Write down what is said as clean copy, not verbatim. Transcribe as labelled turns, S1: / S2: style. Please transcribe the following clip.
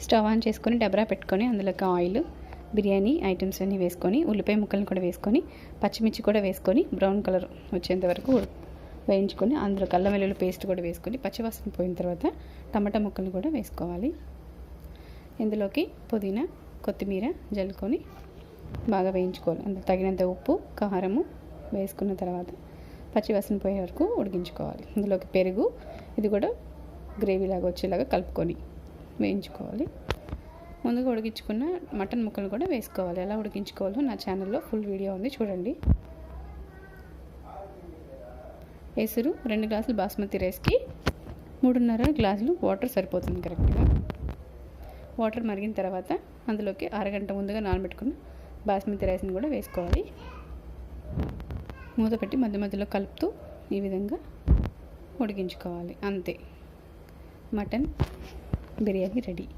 S1: Stove on చేసుకొని డబరా పెట్టుకొని అందులోకి ఆయిల్, బిర్యానీ ఐటమ్స్ అన్నీ వేసుకొని, ఉల్లిపాయ ముక్కలను కూడా వేసుకొని, పచ్చిమిర్చి కూడా వేసుకొని బ్రౌన్ కలర్ వచ్చేంత వరకు వేయించుకొని, అందులో అల్లం వెల్లుల్లి పేస్ట్ కూడా వేసుకొని పచ్చివాసన పోయిన తర్వాత టమాటా ముక్కలను కూడా వేసుకోవాలి. ఇందులోకి పుదీనా, కొత్తిమీర జల్లుకొని బాగా వేయించుకోవాలి. అందులో తగినంత ఉప్పు, కారము వేసుకున్న తర్వాత పచ్చివాసన పోయే వరకు ఉడికించుకోవాలి. ఇందులోకి పెరుగు, ఇది కూడా గ్రేవీలాగా వచ్చేలాగా కలుపుకొని వేయించుకోవాలి. ముందుగా ఉడికించుకున్న మటన్ ముక్కలు కూడా వేసుకోవాలి. ఎలా ఉడికించుకోవాలో నా ఛానల్లో ఫుల్ వీడియో ఉంది, చూడండి. ఎసురు 2 గ్లాసులు బాస్మతి రైస్కి 3.5 గ్లాసులు వాటర్ సరిపోతుంది కరెక్ట్గా. వాటర్ మరిగిన తర్వాత అందులోకి అరగంట ముందుగా నానబెట్టుకున్న బాస్మతి రైస్ని కూడా వేసుకోవాలి. మూత పెట్టి మధ్య మధ్యలో కలుపుతూ ఈ విధంగా ఉడికించుకోవాలి. అంతే, మటన్ బిర్యానీ రెడీ.